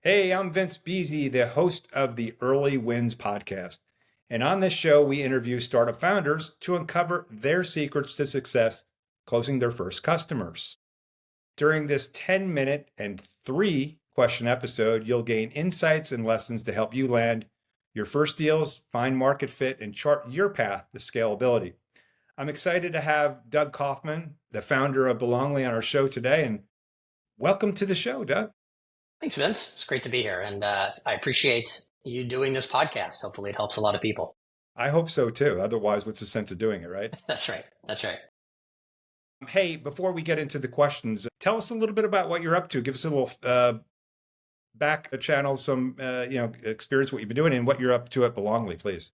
Hey, I'm Vince Beese, the host of the Early Wins podcast. And on this show, we interview startup founders to uncover their secrets to success closing their first customers. During this 10-minute and 3-question episode, you'll gain insights and lessons to help you land your first deals, find market fit, and chart your path to scalability. I'm excited to have Doug Kaufman, the founder of Belongly, on our show today. And welcome to the show, Doug. Thanks, Vince. It's great to be here. And I appreciate you doing this podcast. Hopefully it helps a lot of people. I hope so too. Otherwise, what's the sense of doing it, right? That's right. That's right. Hey, before we get into the questions, tell us a little bit about what you're up to. Give us a little back channel, some experience, what you've been doing and what you're up to at Belongly, please.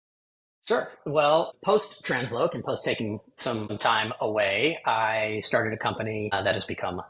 Sure. Well, post Transloc and post taking some time away, I started a company that has become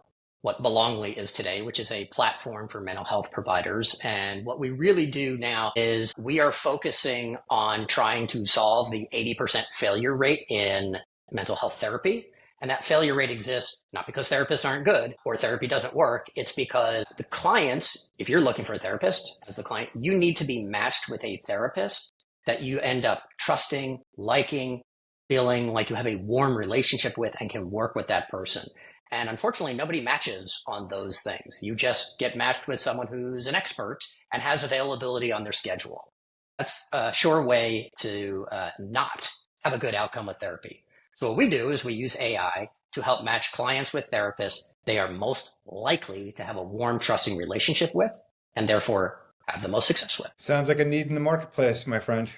what Belongly is today, which is a platform for mental health providers. And what we really do now is we are focusing on trying to solve the 80% failure rate in mental health therapy. And that failure rate exists not because therapists aren't good or therapy doesn't work. It's because the clients, if you're looking for a therapist as the client, you need to be matched with a therapist that you end up trusting, liking, feeling like you have a warm relationship with and can work with that person. And unfortunately, nobody matches on those things. You just get matched with someone who's an expert and has availability on their schedule. That's a sure way to not have a good outcome with therapy. So what we do is we use AI to help match clients with therapists they are most likely to have a warm, trusting relationship with, and therefore have the most success with. Sounds like a need in the marketplace, my friend.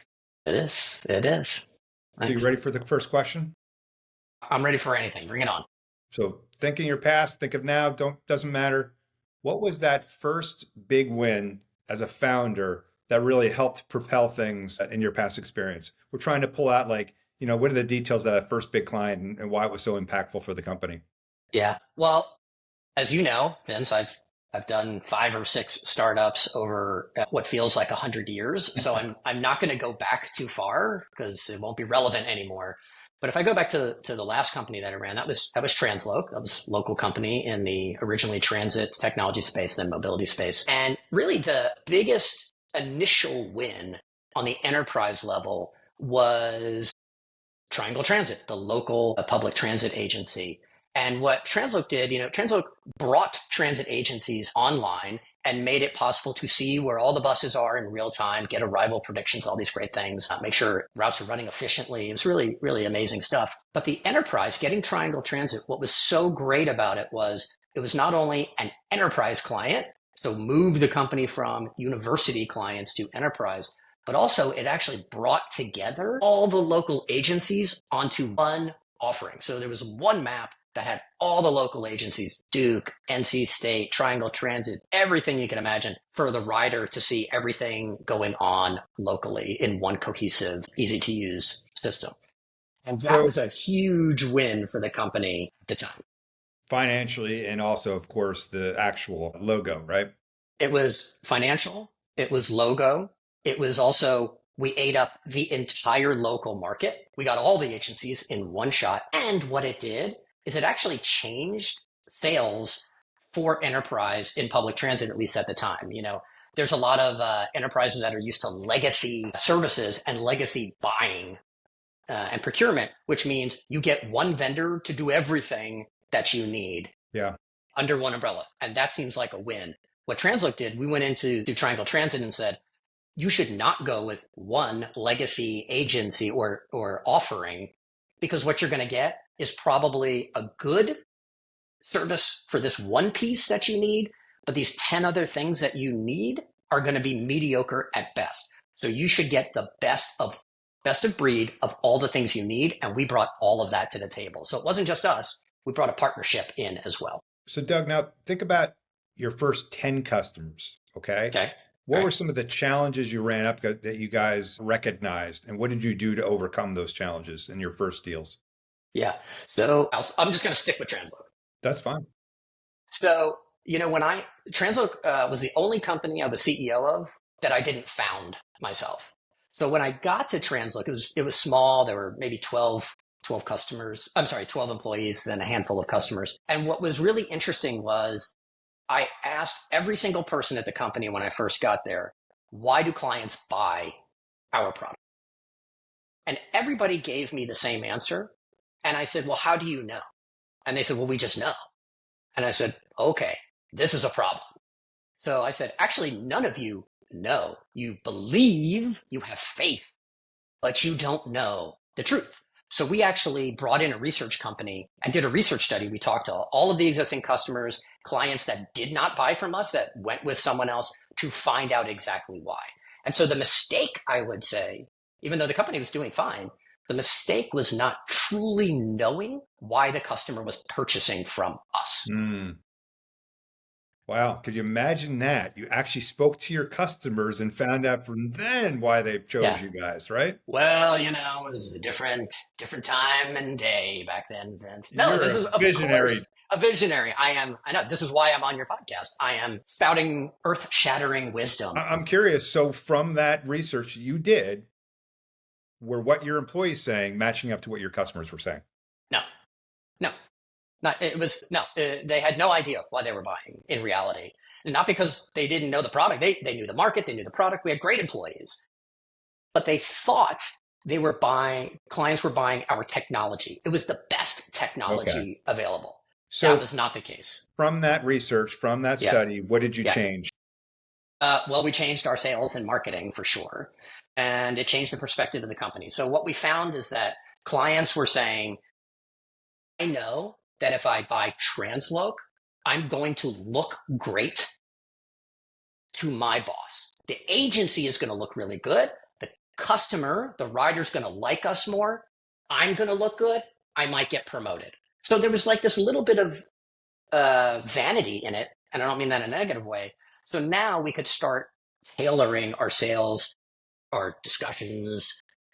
It is. It is. So you ready for the first question? I'm ready for anything. Bring it on. So think in your past, think of now, doesn't matter. What was that first big win as a founder that really helped propel things in your past experience? We're trying to pull out what are the details of that first big client and why it was so impactful for the company? Yeah. Well, as you know, Vince, I've done 5 or 6 startups over what feels like 100 years. So I'm not going to go back too far because it won't be relevant anymore. But if I go back to the last company that I ran, that was Transloc. That was a local company in the originally transit technology space, then mobility space. And really the biggest initial win on the enterprise level was Triangle Transit, the local public transit agency. And what Transloc did, Transloc brought transit agencies online and made it possible to see where all the buses are in real time, get arrival predictions, all these great things, make sure routes are running efficiently. It was really, really amazing stuff. But the enterprise, getting Triangle Transit, what was so great about it was not only an enterprise client, so move the company from university clients to enterprise, but also it actually brought together all the local agencies onto one offering. So there was one map that had all the local agencies, Duke, NC State, Triangle Transit, everything you can imagine for the rider to see everything going on locally in one cohesive, easy to use system. And that was a huge win for the company at the time. Financially, and also, of course, the actual logo, right? It was financial. It was logo. It was also, we ate up the entire local market. We got all the agencies in one shot. And what it did is it actually changed sales for enterprise in public transit, at least at the time. There's a lot of enterprises that are used to legacy services and legacy buying and procurement, which means you get one vendor to do everything that you need under one umbrella. And that seems like a win. What Transloc did, we went into Triangle Transit and said, you should not go with one legacy agency or offering, because what you're going to get is probably a good service for this one piece that you need, but these 10 other things that you need are going to be mediocre at best. So you should get the best of breed of all the things you need. And we brought all of that to the table. So it wasn't just us. We brought a partnership in as well. So Doug, now think about your first 10 customers. Okay. What were some of the challenges you ran up that you guys recognized, and what did you do to overcome those challenges in your first deals? Yeah. So I'm just going to stick with Transloc. That's fine. So, Transloc was the only company I was CEO of that I didn't found myself. So when I got to Transloc, it was small. There were maybe 12 employees and a handful of customers. And what was really interesting was I asked every single person at the company when I first got there, why do clients buy our product? And everybody gave me the same answer. And I said, well, how do you know? And they said, well, we just know. And I said, okay, this is a problem. So I said, actually, none of you know. You believe, you have faith, but you don't know the truth. So we actually brought in a research company and did a research study. We talked to all of the existing customers, clients that did not buy from us, that went with someone else, to find out exactly why. And so the mistake, I would say, even though the company was doing fine, the mistake was not truly knowing why the customer was purchasing from us. Wow. Could you imagine that? You actually spoke to your customers and found out from then why they chose you guys, right? Well, it was a different time and day back then, Vince. No, You're this is a visionary. Of course a visionary. I know. This is why I'm on your podcast. I am spouting earth-shattering wisdom. I'm curious. So from that research you did, were what your employees saying matching up to what your customers were saying? No. They had no idea why they were buying in reality. And not because they didn't know the product. They knew the market, they knew the product. We had great employees. But they thought clients were buying our technology. It was the best technology available. So that was not the case. From that research, from that study, what did you change? Well, we changed our sales and marketing for sure. And it changed the perspective of the company. So what we found is that clients were saying, I know that if I buy Transloc, I'm going to look great to my boss. The agency is going to look really good. The customer, the rider's going to like us more. I'm going to look good. I might get promoted. So there was like this little bit of vanity in it. And I don't mean that in a negative way. So now we could start tailoring our sales, our discussions,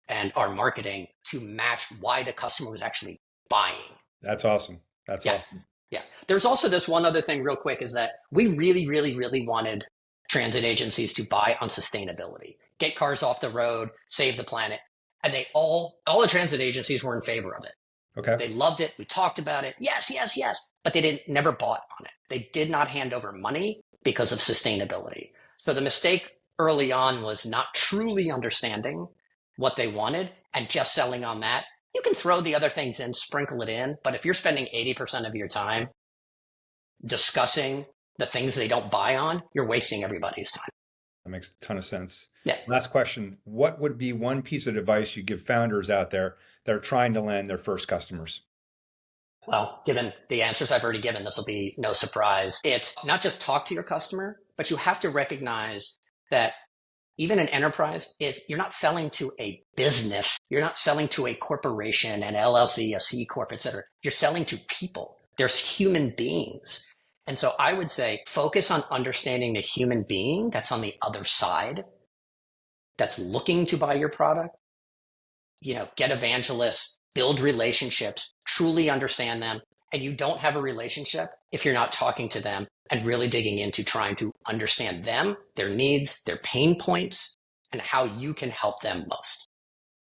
and our marketing to match why the customer was actually buying. That's awesome. That's awesome. Yeah. There's also this one other thing real quick is that we really, really, really wanted transit agencies to buy on sustainability, get cars off the road, save the planet. And all the transit agencies were in favor of it. Okay. They loved it. We talked about it. Yes. But they never bought on it. They did not hand over money because of sustainability. So the mistake early on was not truly understanding what they wanted and just selling on that. You can throw the other things in, sprinkle it in, but if you're spending 80% of your time discussing the things they don't buy on, you're wasting everybody's time. That makes a ton of sense. Yeah. Last question. What would be one piece of advice you give founders out there that are trying to land their first customers? Well, given the answers I've already given, this will be no surprise. It's not just talk to your customer, but you have to recognize that even in enterprise, you're not selling to a business. You're not selling to a corporation, an LLC, a C Corp, et cetera. You're selling to people. There's human beings. And so I would say focus on understanding the human being that's on the other side, that's looking to buy your product. Get evangelists, build relationships, truly understand them. And you don't have a relationship if you're not talking to them and really digging into trying to understand them, their needs, their pain points, and how you can help them most.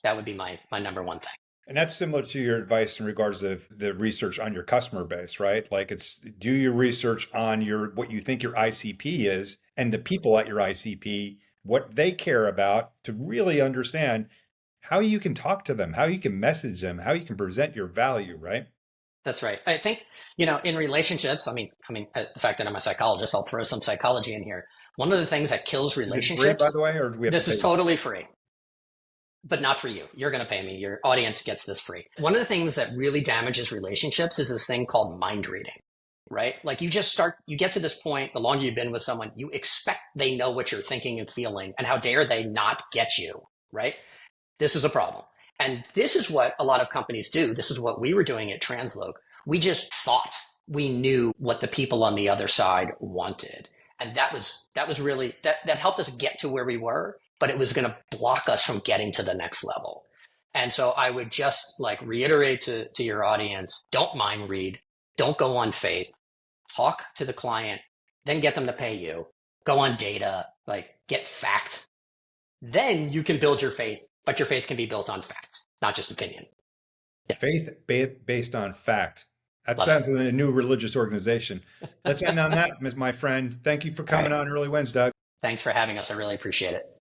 That would be my number one thing. And that's similar to your advice in regards to the research on your customer base, right? Like it's do your research on what you think your ICP is and the people at your ICP, what they care about to really understand how you can talk to them, how you can message them, how you can present your value, right? That's right. I think, in relationships, the fact that I'm a psychologist, I'll throw some psychology in here. One of the things that kills relationships. Is it free, by the way, or do we have this is totally free, but not for you. You're going to pay me. Your audience gets this free. One of the things that really damages relationships is this thing called mind reading, right? Like you get to this point, the longer you've been with someone, you expect they know what you're thinking and feeling, and how dare they not get you, right? This is a problem. And this is what a lot of companies do. This is what we were doing at Transloc. We just thought we knew what the people on the other side wanted. And that was really, that helped us get to where we were, but it was going to block us from getting to the next level. And so I would just reiterate to your audience, don't mind read, don't go on faith, talk to the client, then get them to pay you, go on data, get fact. Then you can build your faith, but your faith can be built on fact, not just opinion. Yeah. Faith based on fact. That Love it. sounds like a new religious organization. Let's end on that, my friend. Thank you for All coming right. on Early Wins, Doug. Thanks for having us. I really appreciate it.